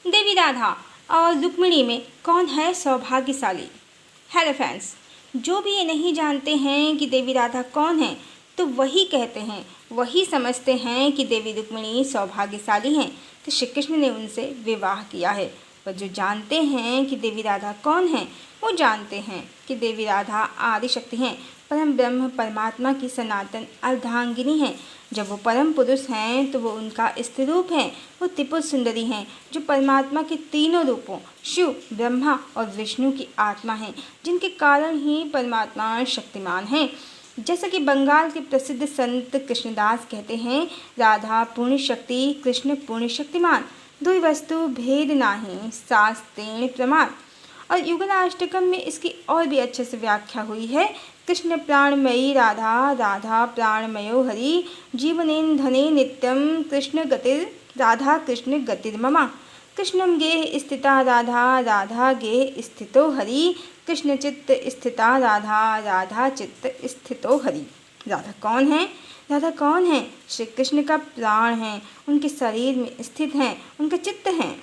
देवी राधा और रुक्मिणी में कौन है सौभाग्यशाली। हेलो फ्रेंड्स, जो भी ये नहीं जानते हैं कि देवी राधा कौन है तो वही कहते हैं, वही समझते हैं कि देवी रुक्मिणी सौभाग्यशाली हैं, तो श्री कृष्ण ने उनसे विवाह किया है। पर जो जानते हैं कि देवी राधा कौन है वो जानते हैं कि देवी राधा आदि शक्ति हैं, परम ब्रह्म परमात्मा की सनातन अर्धांगिनी हैं। जब वो परम पुरुष हैं तो वो उनका स्त्री रूप हैं, वो त्रिपुर सुंदरी हैं जो परमात्मा के तीनों रूपों शिव, ब्रह्मा और विष्णु की आत्मा हैं, जिनके कारण ही परमात्मा शक्तिमान हैं। जैसा कि बंगाल के प्रसिद्ध संत कृष्णदास कहते हैं, राधा पूर्ण शक्ति कृष्ण पूर्ण शक्तिमान, दुई वस्तु भेद नाही शास्त्रेण प्रमाण। और युगलाष्टकम में इसकी और भी अच्छे से व्याख्या हुई है। कृष्ण प्राणमयी राधा, राधा प्राणमयो हरि, जीवनेन्धने नित्यम कृष्ण गतिर राधा कृष्ण गतिर्ममा। कृष्णम गेह स्थिता राधा, राधा गेह स्थितो हरि, कृष्ण चित्त स्थिता राधा, राधा चित्त स्थितो हरि। राधा कौन है? राधा कौन है? श्री कृष्ण का प्राण है, उनके शरीर में स्थित हैं, उनका चित्त हैं।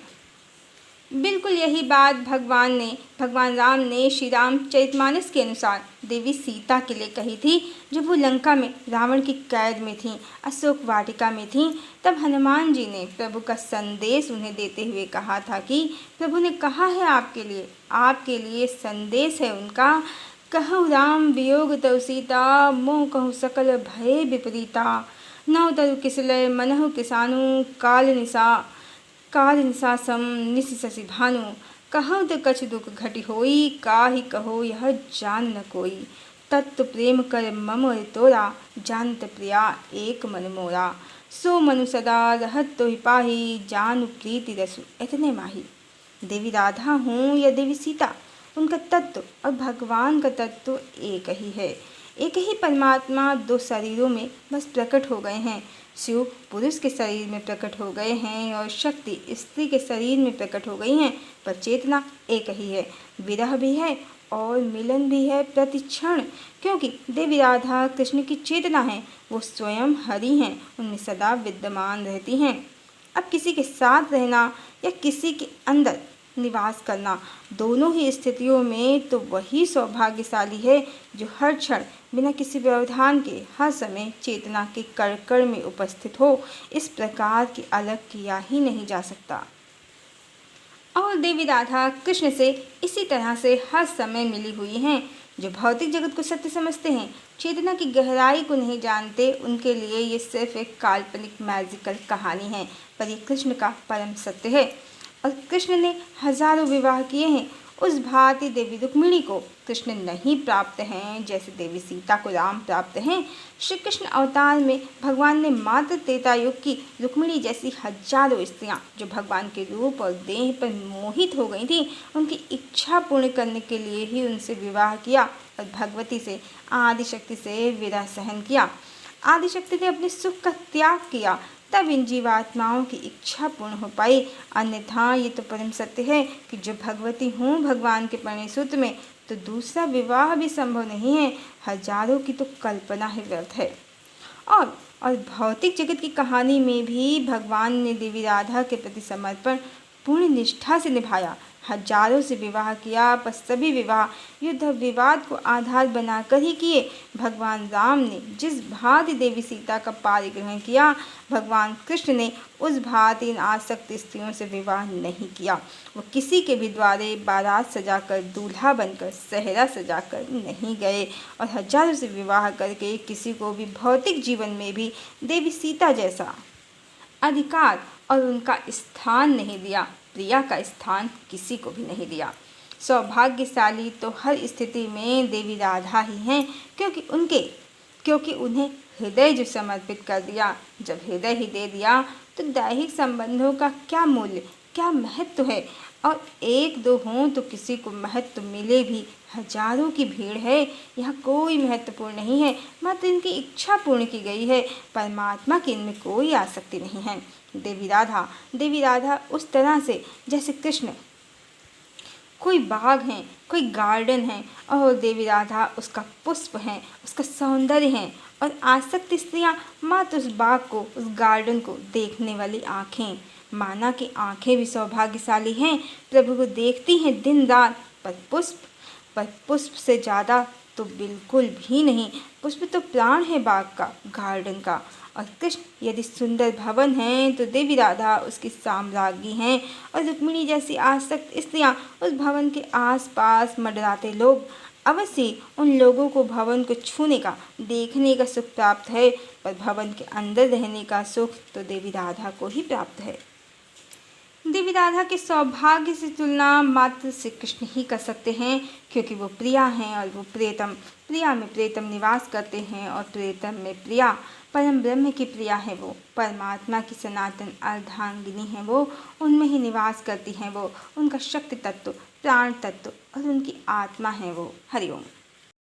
बिल्कुल यही बात भगवान राम ने श्री रामचरितमानस के अनुसार देवी सीता के लिए कही थी। जब वो लंका में रावण की कैद में थीं, अशोक वाटिका में थीं, तब हनुमान जी ने प्रभु का संदेश उन्हें देते हुए कहा था कि प्रभु ने कहा है आपके लिए संदेश है उनका। कहु राम वियोग तव सीता, मोह कहु सकल भय विपरीता। नव तरु किसलय मनहु किसानु, काल निशासम निश शशि भानु। कहु तो कछ दुख घटि होई, काहि कहो यह जान न कोई। तत्व प्रेम कर मम तोरा, जानत प्रिया एक मन मोरा। सो मनु सदा रहत तो पाही, जानु प्रीति रसु इतने माही। देवी राधा हूँ या देवी सीता, उनका तत्व और भगवान का तत्व एक ही है। एक ही परमात्मा दो शरीरों में बस प्रकट हो गए हैं। शिव पुरुष के शरीर में प्रकट हो गए हैं और शक्ति स्त्री के शरीर में प्रकट हो गई हैं, पर चेतना एक ही है। विरह भी है और मिलन भी है प्रतिक्षण, क्योंकि देवी राधा कृष्ण की चेतना है, वो स्वयं हरि हैं, उनमें सदा विद्यमान रहती हैं। अब किसी के साथ रहना या किसी के अंदर निवास करना, दोनों ही स्थितियों में तो वही सौभाग्यशाली है जो हर क्षण बिना किसी व्यवधान के हर समय चेतना के कण में उपस्थित हो। इस प्रकार की अलग किया ही नहीं जा सकता। और देवी राधा कृष्ण से इसी तरह से हर समय मिली हुई हैं। जो भौतिक जगत को सत्य समझते हैं, चेतना की गहराई को नहीं जानते, उनके लिए ये सिर्फ एक काल्पनिक मैजिकल कहानी है, पर ये कृष्ण का परम सत्य है। और कृष्ण ने हजारों विवाह किए हैं, उस भांति देवी रुक्मिणी को कृष्ण नहीं प्राप्त हैं जैसे देवी सीता को राम प्राप्त हैं। श्री कृष्ण अवतार में भगवान ने मात्र त्रेता युग की रुक्मिणी जैसी हजारों स्त्रियां जो भगवान के रूप और देह पर मोहित हो गई थीं, उनकी इच्छा पूर्ण करने के लिए ही उनसे विवाह किया और भगवती से आदिशक्ति से विरह सहन किया। आदिशक्ति ने अपने सुख का त्याग किया, तब इन जीवात्माओं की इच्छा पूर्ण हो पाई। अन्यथा ये तो परम सत्य है कि जब भगवती हूँ भगवान के परिणय में, तो दूसरा विवाह भी संभव नहीं है। हजारों की तो कल्पना ही व्यर्थ है। और भौतिक जगत की कहानी में भी भगवान ने देवी राधा के प्रति समर्पण पूर्ण निष्ठा से निभाया। हजारों से विवाह किया, पर सभी विवाह युद्ध विवाद को आधार बनाकर ही किए। भगवान राम ने जिस भांति देवी सीता का पारिग्रहण किया, भगवान कृष्ण ने उस भांति इन आसक्त स्त्रियों से विवाह नहीं किया। वो किसी के भी द्वारे बारात सजाकर, दूल्हा बनकर, सेहरा सजाकर नहीं गए और हजारों से विवाह करके किसी को भी भौतिक जीवन में भी देवी सीता जैसा अधिकार और उनका स्थान नहीं दिया। प्रिया का स्थान किसी को भी नहीं दिया। सौभाग्यशाली तो हर स्थिति में देवी राधा ही हैं, क्योंकि उन्हें हृदय जो समर्पित कर दिया। जब हृदय ही दे दिया तो दैहिक संबंधों का क्या मूल्य, क्या महत्व है। और एक दो हों तो किसी को महत्व मिले भी, हजारों की भीड़ है, यहाँ कोई महत्वपूर्ण नहीं है, मात्र इनकी इच्छा पूर्ण की गई है। परमात्मा की इनमें कोई आसक्ति नहीं है। देवी राधा उस तरह से जैसे कृष्ण कोई बाग है, कोई गार्डन है, और देवी राधा उसका पुष्प है, उसका सौंदर्य है। और आसक्त स्त्रियां मात्र उस बाग को, उस गार्डन को देखने वाली आँखें, माना कि आंखें भी सौभाग्यशाली हैं, प्रभु को देखती हैं दिन रात, पर पुष्प से ज़्यादा तो बिल्कुल भी नहीं। पुष्प तो प्राण है बाग का, गार्डन का। और कृष्ण यदि सुंदर भवन हैं तो देवी राधा उसकी साम्राज्ञी हैं, और रुक्मिणी जैसी आसक्त स्त्रियां उस भवन के आसपास मंडराते लोग। अवश्य उन लोगों को भवन को छूने का, देखने का सुख प्राप्त है, पर भवन के अंदर रहने का सुख तो देवी राधा को ही प्राप्त है। देवी राधा के सौभाग्य से तुलना मात्र श्री कृष्ण ही कर सकते हैं, क्योंकि वो प्रिया हैं और वो प्रियतम। प्रिया में प्रियतम निवास करते हैं और प्रियतम में प्रिया। परम ब्रह्म की प्रिया है वो, परमात्मा की सनातन अर्धांगिनी है वो, उनमें ही निवास करती हैं वो। उनका शक्ति तत्व, प्राण तत्व और उनकी आत्मा है वो। हरिओम।